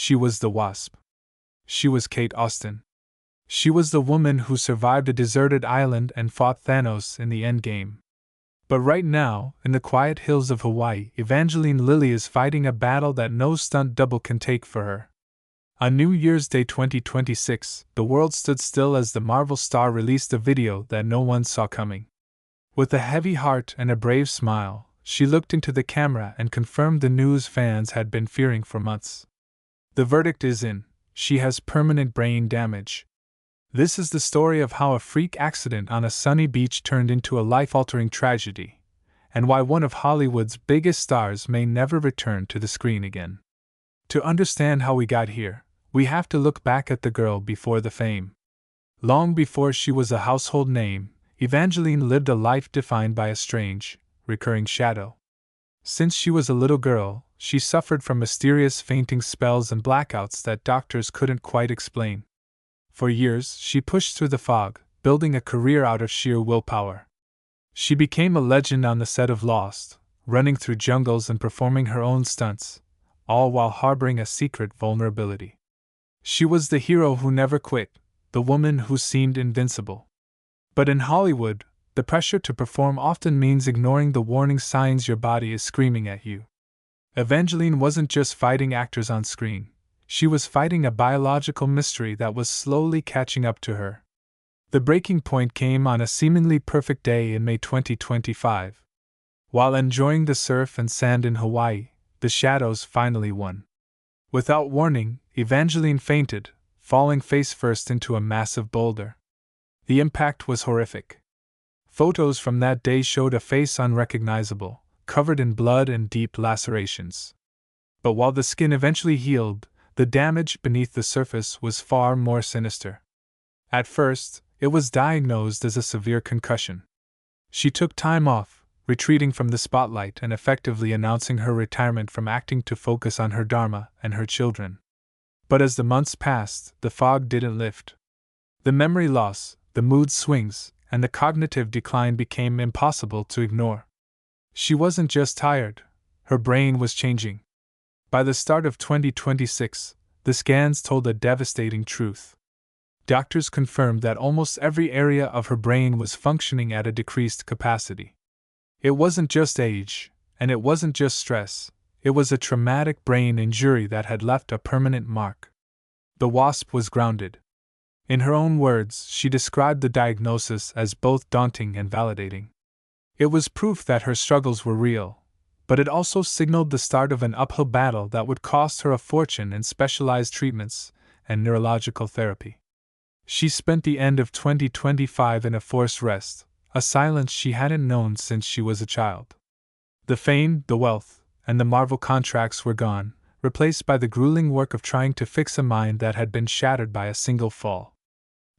She was the Wasp. She was Kate Austen. She was the woman who survived a deserted island and fought Thanos in the endgame. But right now, in the quiet hills of Hawaii, Evangeline Lilly is fighting a battle that no stunt double can take for her. On New Year's Day 2026, the world stood still as the Marvel star released a video that no one saw coming. With a heavy heart and a brave smile, she looked into the camera and confirmed the news fans had been fearing for months. The verdict is in: she has permanent brain damage. This is the story of how a freak accident on a sunny beach turned into a life-altering tragedy, and why one of Hollywood's biggest stars may never return to the screen again. To understand how we got here, we have to look back at the girl before the fame. Long before she was a household name, Evangeline lived a life defined by a strange, recurring shadow. Since she was a little girl, she suffered from mysterious fainting spells and blackouts that doctors couldn't quite explain. For years, she pushed through the fog, building a career out of sheer willpower. She became a legend on the set of Lost, running through jungles and performing her own stunts, all while harboring a secret vulnerability. She was the hero who never quit, the woman who seemed invincible. But in Hollywood, the pressure to perform often means ignoring the warning signs your body is screaming at you. Evangeline wasn't just fighting actors on screen. She was fighting a biological mystery that was slowly catching up to her. The breaking point came on a seemingly perfect day in May 2025. While enjoying the surf and sand in Hawaii, the shadows finally won. Without warning, Evangeline fainted, falling face first into a massive boulder. The impact was horrific. Photos from that day showed a face unrecognizable, covered in blood and deep lacerations. But while the skin eventually healed, the damage beneath the surface was far more sinister. At first, it was diagnosed as a severe concussion. She took time off, retreating from the spotlight and effectively announcing her retirement from acting to focus on her dharma and her children. But as the months passed, the fog didn't lift. The memory loss, the mood swings, and the cognitive decline became impossible to ignore. She wasn't just tired, her brain was changing. By the start of 2026, the scans told a devastating truth. Doctors confirmed that almost every area of her brain was functioning at a decreased capacity. It wasn't just age, and it wasn't just stress, it was a traumatic brain injury that had left a permanent mark. The Wasp was grounded. In her own words, she described the diagnosis as both daunting and validating. It was proof that her struggles were real, but it also signaled the start of an uphill battle that would cost her a fortune in specialized treatments and neurological therapy. She spent the end of 2025 in a forced rest, a silence she hadn't known since she was a child. The fame, the wealth, and the Marvel contracts were gone, replaced by the grueling work of trying to fix a mind that had been shattered by a single fall.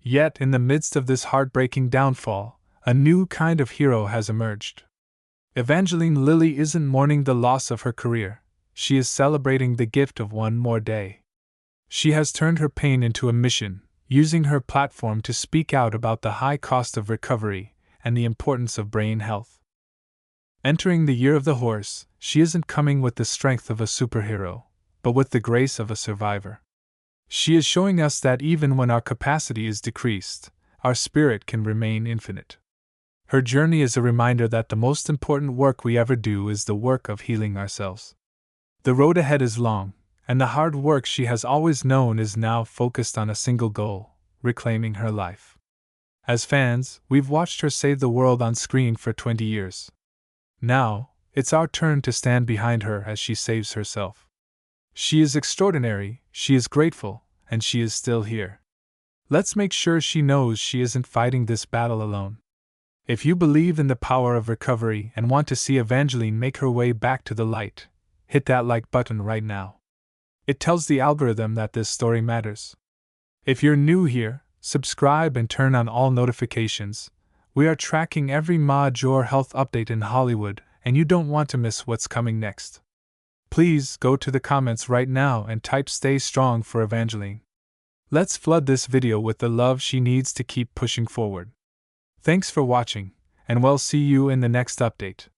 Yet, in the midst of this heartbreaking downfall, a new kind of hero has emerged. Evangeline Lilly isn't mourning the loss of her career, she is celebrating the gift of one more day. She has turned her pain into a mission, using her platform to speak out about the high cost of recovery and the importance of brain health. Entering the year of the horse, she isn't coming with the strength of a superhero, but with the grace of a survivor. She is showing us that even when our capacity is decreased, our spirit can remain infinite. Her journey is a reminder that the most important work we ever do is the work of healing ourselves. The road ahead is long, and the hard work she has always known is now focused on a single goal: reclaiming her life. As fans, we've watched her save the world on screen for 20 years. Now, it's our turn to stand behind her as she saves herself. She is extraordinary, she is grateful, and she is still here. Let's make sure she knows she isn't fighting this battle alone. If you believe in the power of recovery and want to see Evangeline make her way back to the light, hit that like button right now. It tells the algorithm that this story matters. If you're new here, subscribe and turn on all notifications. We are tracking every major health update in Hollywood, and you don't want to miss what's coming next. Please go to the comments right now and type "Stay Strong" for Evangeline. Let's flood this video with the love she needs to keep pushing forward. Thanks for watching, and we'll see you in the next update.